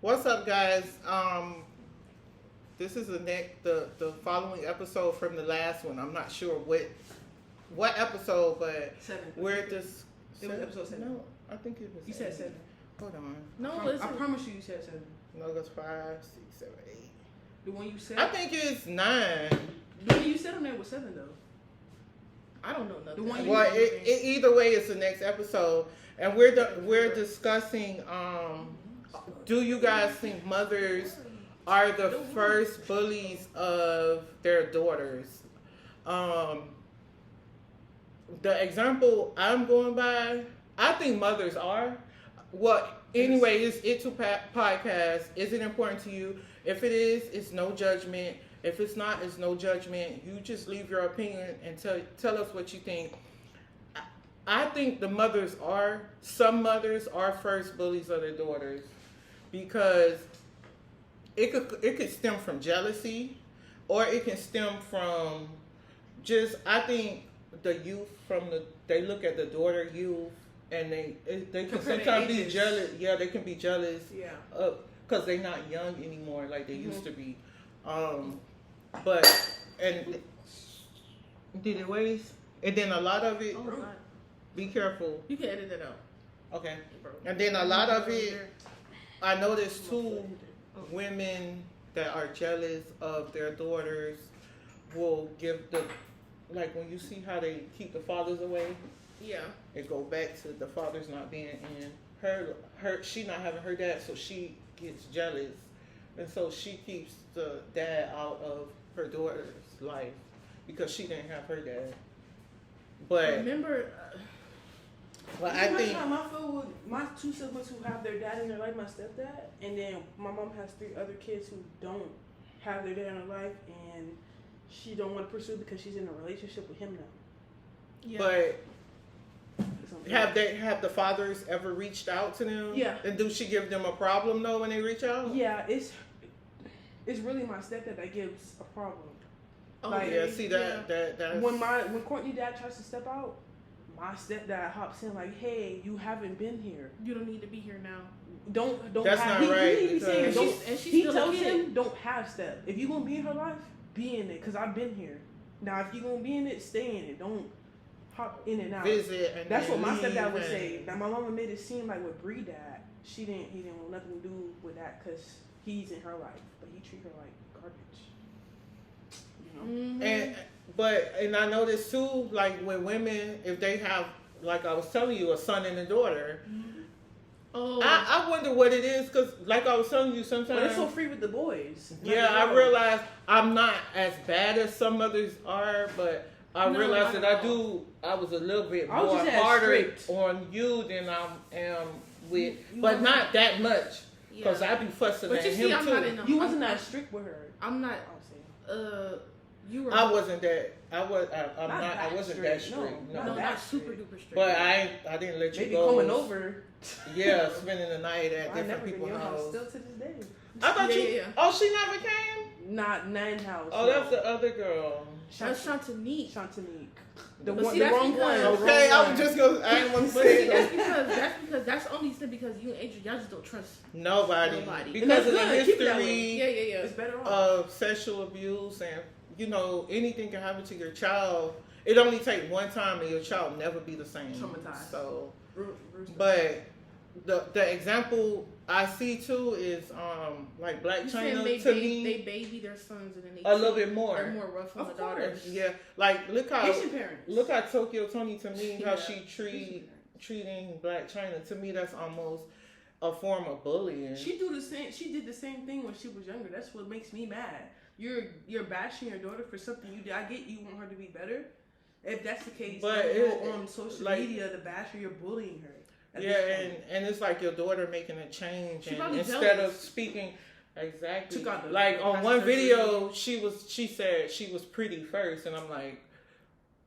What's up, guys? This is the following episode from the last one. I'm not sure what episode, but 7. we're just. It was episode 7. No, I think it was. You said 7. Hold on. No, I promise you said 7. No, it was 5, 6, 7, 8. The one you said. I think it's 9. The one you said on there was 7 though. I don't know nothing. The one you Well, either way, it's the next episode, and we're discussing. Do you guys think mothers are the first bullies of their daughters? The example I'm going by, I think mothers are. Well, anyway, it's It2 podcast. Is it important to you? If it is, it's no judgment. If it's not, it's no judgment. You just leave your opinion and tell us what you think. I think some mothers are first bullies of their daughters because it could stem from jealousy, or it can stem from just, I think the youth they look at the daughter youth and they can sometimes be jealous. Yeah, they can be jealous. Yeah. Because they're not young anymore like they used to be. But and did it waste? And then a lot of it. Oh, God. Be careful. You can edit that out. Okay. And then a lot of it, I noticed too, women that are jealous of their daughters will give like when you see how they keep the fathers away. Yeah. It go back to the fathers not being in she not having her dad, so she gets jealous, and so she keeps the dad out of her daughter's life because she didn't have her dad. But remember. Well, I think I feel with my 2 siblings who have their dad in their life, my stepdad, and then my mom has 3 other kids who don't have their dad in their life, and she don't want to pursue because she's in a relationship with him now. Yeah. But have the fathers ever reached out to them? Yeah. And do she give them a problem though when they reach out? Yeah, it's really my stepdad that gives a problem. Oh, like, yeah. See that when Courtney dad tries to step out, my stepdad hops in like, "Hey, you haven't been here. You don't need to be here now. Don't." That's have, not right. He tells him, "Don't have step. If you gonna be in her life, be in it. Cause I've been here. Now, if you gonna be in it, stay in it. Don't hop in and out." Visit. And that's what my stepdad would say. Now, my mama made it seem like with Bree dad, he didn't want nothing to do with that because he's in her life, but he treat her like garbage. You know. Mm-hmm. And I noticed too, like with women, if they have, like I was telling you, a son and a daughter. Mm-hmm. Oh. I wonder what it is, because like I was telling you, sometimes. But it's so free with the boys. Yeah, I realize I'm not as bad as some mothers are, but I realized that I was a little bit more harder on you than I am with, but not that much, because I be fussing at him too. You wasn't that strict with her. I'm not. I wasn't that. I wasn't that strict. No, not super duper strict. But I didn't let you maybe go. Coming over. Yeah, spending the night at different people's house. Still to this day. I thought you. Oh, she never came. Not Nine House. Oh, that's the other girl. That's Shantanique. The wrong one. Okay, I was just gonna. I didn't want to say it. That's only because you and Adrian, y'all just don't trust nobody. Because of the history it's better of sexual abuse, and anything can happen to your child. It only takes one time, and your child never be the same. Traumatized. So, but the example I see too is like Black China to me. They baby their sons and then they a little bit more. They're more rough on the daughters. Yeah, like look parents. at Tokyo Tony to me, how she treating Black China. To me, that's almost a form of bullying. She did the same thing when she was younger. That's what makes me mad. You're bashing your daughter for something you did. I get you want her to be better. If that's the case, but on social media, the basher, you're bullying her. And it's like your daughter making a change, and instead of speaking exactly like on one video, she said she was pretty first, and I'm like,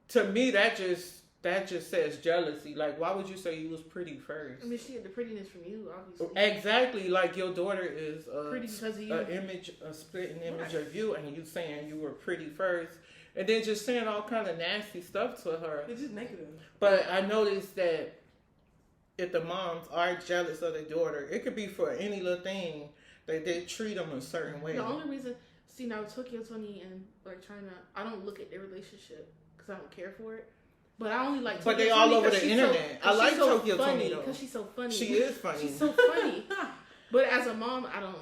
to me that just says jealousy. Like, why would you say you was pretty first? I mean, she had the prettiness from you, obviously. Exactly, like your daughter is pretty because of you. A spitting image of you, and you saying you were pretty first. And then just saying all kind of nasty stuff to her. It's just negative. But I noticed that if the moms are jealous of their daughter, it could be for any little thing. they treat them a certain way. The only reason, see now Tokyo Tony and like China, I don't look at their relationship because I don't care for it. But I only like. But they all over the internet. I like Tokyo Tony though because she's so funny. She is funny. She's so funny. But as a mom, I don't.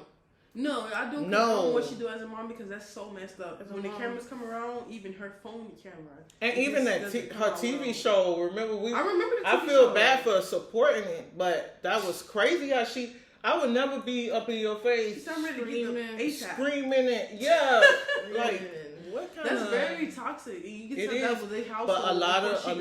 No, I don't know what she do as a mom because that's so messed up. When the cameras come around, even her phone camera, and even that her TV show. Remember I remember the TV I feel show. bad for supporting it, but that was crazy how she. I would never be up in your face screaming it. Yeah, like what kind That's of? very toxic. You can tell that was their household. But a lot of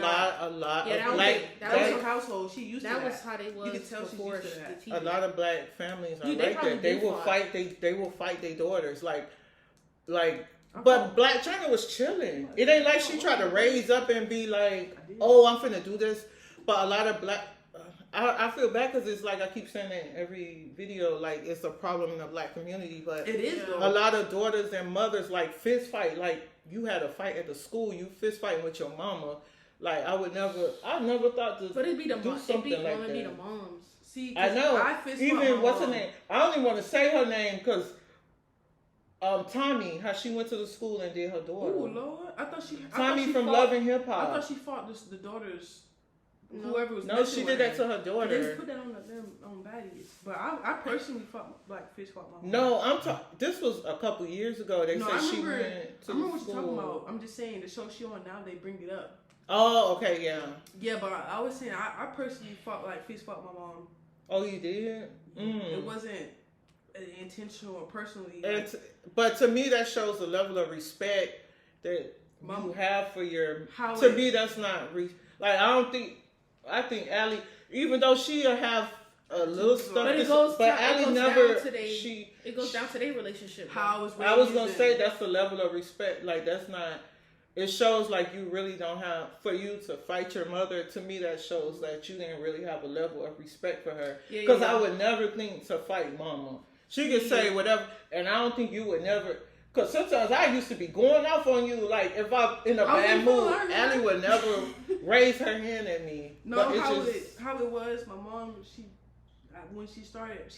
black. That was her household. She used that was how they was. You can tell before she used to that. A lot of black families are like that. They will fight. They will fight their daughters. But Black China was chilling. It ain't like she tried to raise up and be like, "Oh, I'm finna do this." But a lot of black. I feel bad because it's like I keep saying in every video, like it's a problem in the black community. But it is a lot of daughters and mothers like fist fight. Like you had a fight at the school, you fist fighting with your mama. Like I never thought to. But it'd be the moms. Something like that. It'd be the moms. See, I know. Even what's her name? I don't even want to say her name because. Tommy, how she went to the school and did her daughter. Oh Lord, I thought she. Tommy from Love and Hip Hop. I thought she fought the daughters. Whoever was. No, she did that to her daughter. They just put that on them on baddies. But I personally fought fist fought my mom. No, this was a couple years ago. They said she went to I remember what school. you're talking about. I'm just saying the show she on now. They bring it up. Oh, okay, yeah. Yeah, but I was saying I personally fist fought my mom. Oh, you did? It wasn't intentional or personally. But to me, that shows a level of respect that you have for your. Me, that's not I think Allie, even though she'll have a little stuff, but Allie never. It goes down to their relationship. I was gonna say that's the level of respect. Like that's not. It shows like you really don't have for you to fight your mother. To me, that shows that you didn't really have a level of respect for her. Because I would never think to fight mama. She could say whatever, and I don't think you would never. Because sometimes I used to be going off on you, like if I'm in a bad mood, Allie would never raise her hand at me. No, how it was, my mom, when she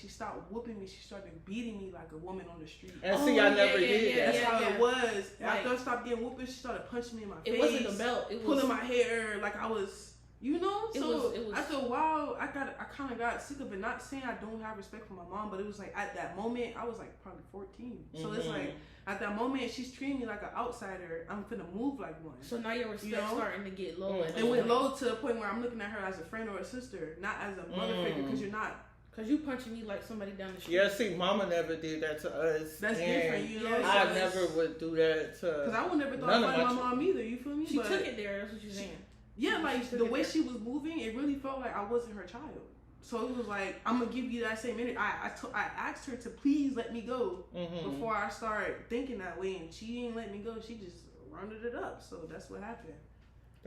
stopped whooping me, she started beating me like a woman on the street. And I never did that. That's how it was. After I stopped getting whooping, she started punching me in my face. It wasn't a belt. It was pulling my hair like I was. You know, it was, after a while, I kind of got sick of it. Not saying I don't have respect for my mom, but it was like at that moment, I was like probably 14. So it's like at that moment, she's treating me like an outsider. I'm finna move like one. So now your respect starting to get low. It went low to the point where I'm looking at her as a friend or a sister, not as a mother figure, because you're not. Because you punching me like somebody down the street. Yeah, see, mama never did that to us. That's different, you know. I never would do that to. Because I would never thought about my mom either. You feel me? She took it there. That's what you're saying. Yeah, like the way she was moving, it really felt like I wasn't her child. So it was like, I'm gonna give you that same energy. I asked her to please let me go before I start thinking that way, and she didn't let me go. She just rounded it up. So that's what happened.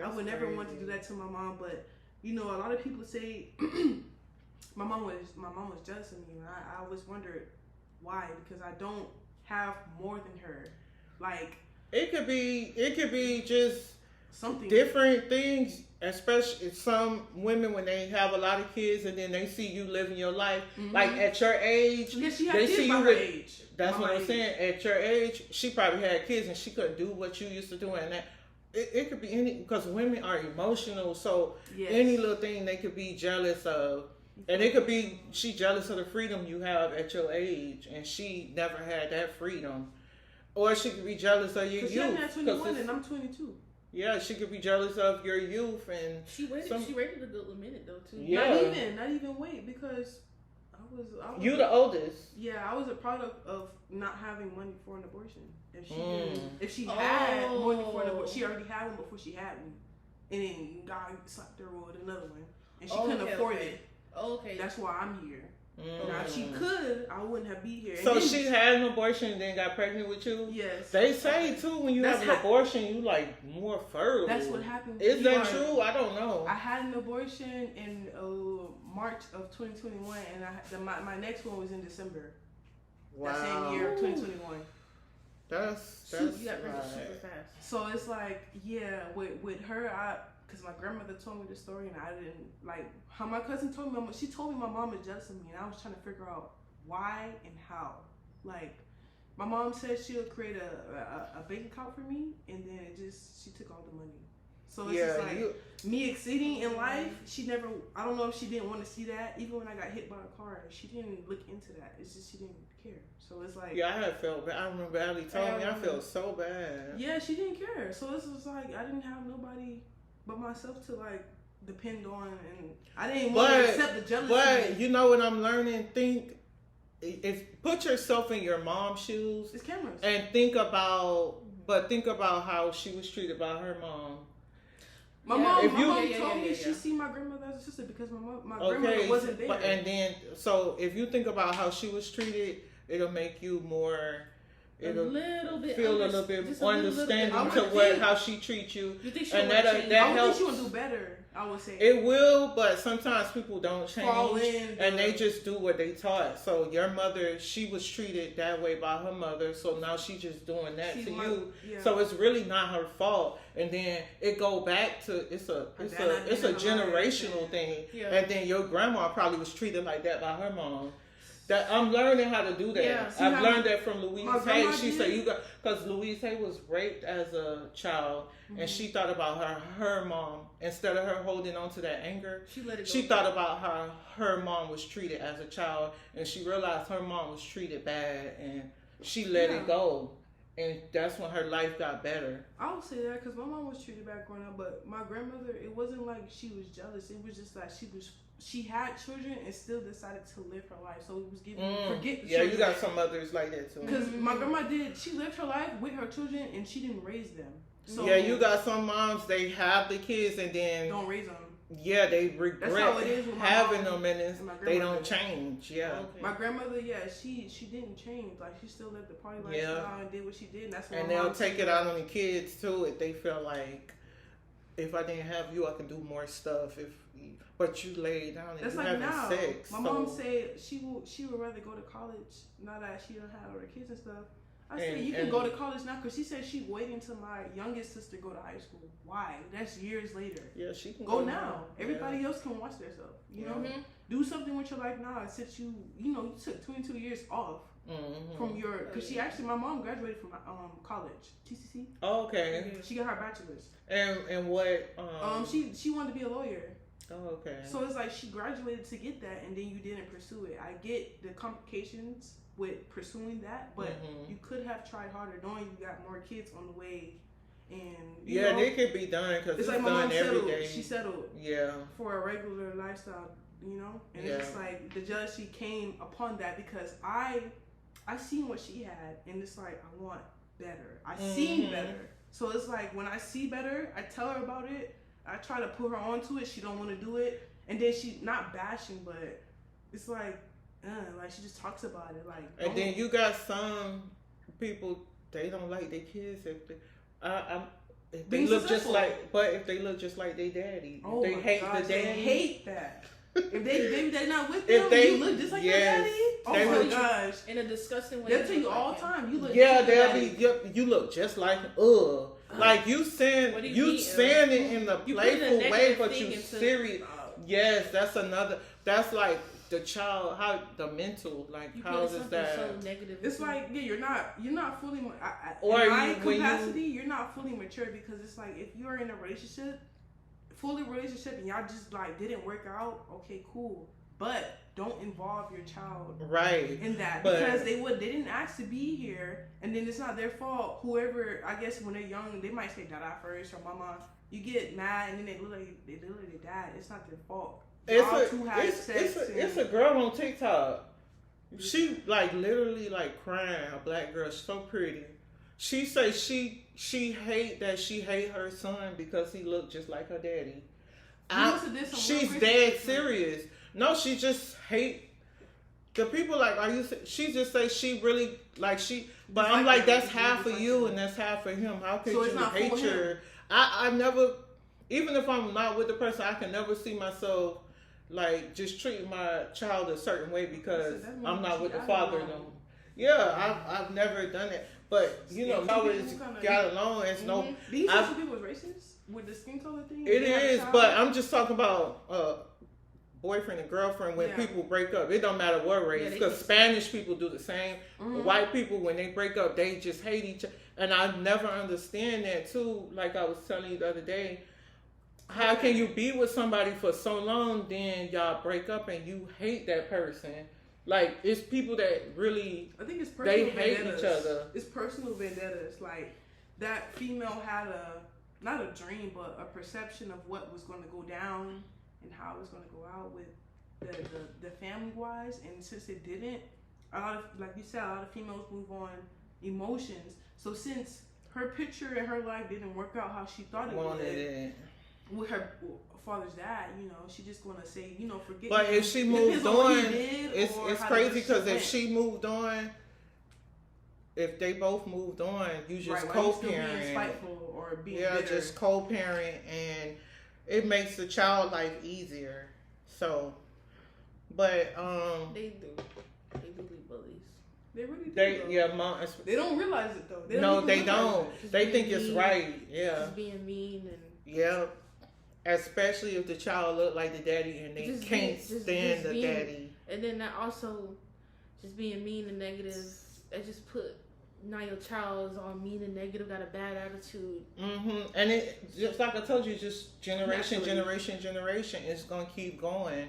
I would never want to do that to my mom, but you know, a lot of people say my mom was jealous of me, and I always wondered why, because I don't have more than her. Like it could be just something different things, especially some women when they have a lot of kids and then they see you living your life like at your age. Yeah, she had they kids see by you her age. That's what I'm saying. At your age, she probably had kids and she couldn't do what you used to do, and that it could be any, because women are emotional, so any little thing they could be jealous of. And it could be she jealous of the freedom you have at your age, and she never had that freedom. Or she could be jealous of your youth. I'm at 21 and I'm 22. Yeah, she could be jealous of your youth, and she waited a good minute though too. Yeah. Not even wait, because I was you the oldest. Yeah, I was a product of not having money for an abortion. If she had money for an abortion, she already had one before she had me, and then God slapped her with another one, and she couldn't afford it. Okay, that's why I'm here. Now, if she could, I wouldn't have be here. So she had an abortion and then got pregnant with you? Yes. They say, too, when you have an abortion, you, like, more fertile. That's what happened. Is that true? I don't know. I had an abortion in March of 2021, and my next one was in December. Wow. That same year, 2021. That's you got pregnant super fast. So it's like, yeah, with her, because my grandmother told me the story, and I didn't, like, how my cousin told me, she told me my mom is jealous of me, and I was trying to figure out why and how. Like, my mom said she'll create a bank account for me, and then she took all the money. So it's just like, me exceeding in life, she never, I don't know if she didn't want to see that. Even when I got hit by a car, she didn't look into that. It's just she didn't care. So it's like... Yeah, I had felt bad. I remember Ali told me I felt so bad. Yeah, she didn't care. So it's just like, I didn't have nobody but myself to like depend on, and I didn't want to accept the jealousy. But you know what I'm learning? Put yourself in your mom's shoes. It's cameras. And think about how she was treated by her mom. My mom told me she see my grandmother as a sister because my grandmother wasn't there. And then, so if you think about how she was treated, it'll make you more... It'll feel a little bit understanding to how she treats you. You think she and that helps. I would think she would do better. I would say it will, but sometimes people don't change, and they just do what they taught. So your mother, she was treated that way by her mother, so now she's just doing that to you. Yeah. So it's really not her fault. And then it go back to it's a generational thing. Yeah. And then your grandma probably was treated like that by her mom. That I'm learning how to do that. Yeah, I've learned that from Louise Hay. She said because Louise Hay was raped as a child, and she thought about her mom instead of her holding on to that anger. She thought about how her mom was treated as a child, and she realized her mom was treated bad, and she let it go, and that's when her life got better. I would say that because my mom was treated bad growing up, but my grandmother, it wasn't like she was jealous. It was just like she had children and still decided to live her life. So it was forget the children. You got some mothers like that too. Because my grandma she lived her life with her children and she didn't raise them. So yeah, you got some moms, they have the kids and then don't raise them. Yeah, they regret having them and they don't change. Yeah. Okay. My grandmother, she didn't change. Like she still lived the party lifestyle and did what she did. And that's and they'll take it out on the kids too if they feel like, if I didn't have you, I can do more stuff. But you lay down and you having sex. My mom said she would rather go to college now that she don't have her kids and stuff. I said you can go to college now because she said she waited until my youngest sister go to high school. Why? That's years later. Yeah, she can go now. Everybody else can watch themselves. You know, do something with your life now. Since you took 22 years off. From your, because my mom graduated from college, TCC. Oh, okay. She got her bachelor's. And what? She wanted to be a lawyer. Oh, okay. So it's like she graduated to get that, and then you didn't pursue it. I get the complications with pursuing that, but you could have tried harder, knowing you got more kids on the way. And they could be done because it's like my mom every day. She settled. For a regular lifestyle, and it's just like the jealousy came upon that because I seen what she had, and it's like I want better. I seen better, so it's like when I see better, I tell her about it. I try to put her onto it. She don't want to do it, and then she not bashing, but it's like she just talks about it. Like, and then you got some people, they don't like their kids if they look just like, but if they look just like their daddy, they hate the daddy. They hate that. If they're not with them, you look just like your daddy. Oh my gosh! In a disgusting way. They'll tell you all the time. You look. They'll be. You look just like like you saying it in a playful way, but you serious. Yes, that's another. That's like the child. How the mental. Like how is that? So negative. It's like you're not fully. Or in my capacity, you're not fully mature because it's like if you're in a relationship. Fully relationship and y'all just like didn't work out, okay, cool. But don't involve your child in that because they didn't ask to be here, and then it's not their fault. Whoever, I guess when they're young, they might say dada first or mama. You get mad and then they look like their dad. It's not their fault. It's a girl on TikTok. She like literally like crying. A black girl, so pretty. She say she hate her son because he looked just like her daddy. She's dead serious. No, she just hate the people. Like, are you? She just say she really like she. But I'm like that's half for you and that's half for him. How could you hate your? I never, even if I'm not with the person, I can never see myself like just treating my child a certain way because I'm not with the father. No. Yeah, I've never done it. But always got along. It's no. Do you think people was racist with the skin color thing? It is, but I'm just talking about boyfriend and girlfriend when Yeah. people break up. It don't matter what race, Yeah, they because just- Spanish people do the same. Mhm. White people, when they break up, they just hate each other. And I never understand that too. Like I was telling you the other day, how can you be with somebody for so long, then y'all break up and you hate that person? Like, it's people that really, I think it's personal they hate vendettas. each other. It's personal vendettas. Like, that female had not a dream, but a perception of what was going to go down and how it was going to go out with the family wise. And since it didn't, a lot of, like you said, a lot of females move on emotions. So since her picture in her life didn't work out how she thought it wanted would, it. with her father's dad, you know, she just going to say, you know, forget. But him. if she It moved depends what he on, did it's or how crazy the because if relationship she moved on, if they both moved on, you just right, why you still being co-parent. spiteful or being Yeah, bitter. just co-parent, and it makes the child life easier. So, but They do. They do be bullies. They really do. they though. yeah, mom. They don't realize it though. No, even they realize don't. it. Just They being think it's mean. right. Yeah, Just being mean and yeah. Especially if the child look like the daddy and they Just can't just stand the being- daddy. and then that also just being mean and negative. That just put now your child is all mean and negative, got a bad attitude. And it just like I told you, just generation, Naturally. generation is gonna keep going,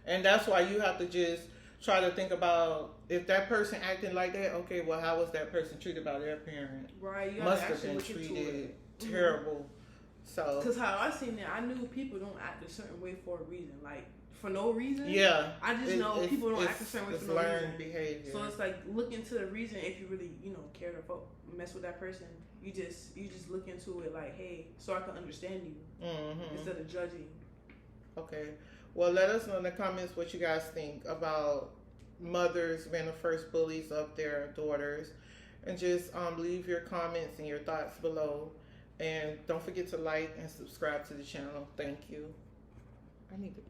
and that's why you have to just try to think about if that person acting like that. Okay, well, how was that person treated by their parent? Right, you gotta Must have actually been look into treated it. terrible. So Because how I seen it, I knew people don't act a certain way for a reason, like for no reason. yeah, I just know people don't act a certain way it's for no learned reason. behavior. So it's like look into the reason if you really care to mess with that person. You just look into it like, hey, so I can understand you instead of judging. Okay. Well, let us know in the comments what you guys think about mothers being the first bullies of their daughters, and just leave your comments and your thoughts below. And don't forget to like and subscribe to the channel. Thank you. I need to.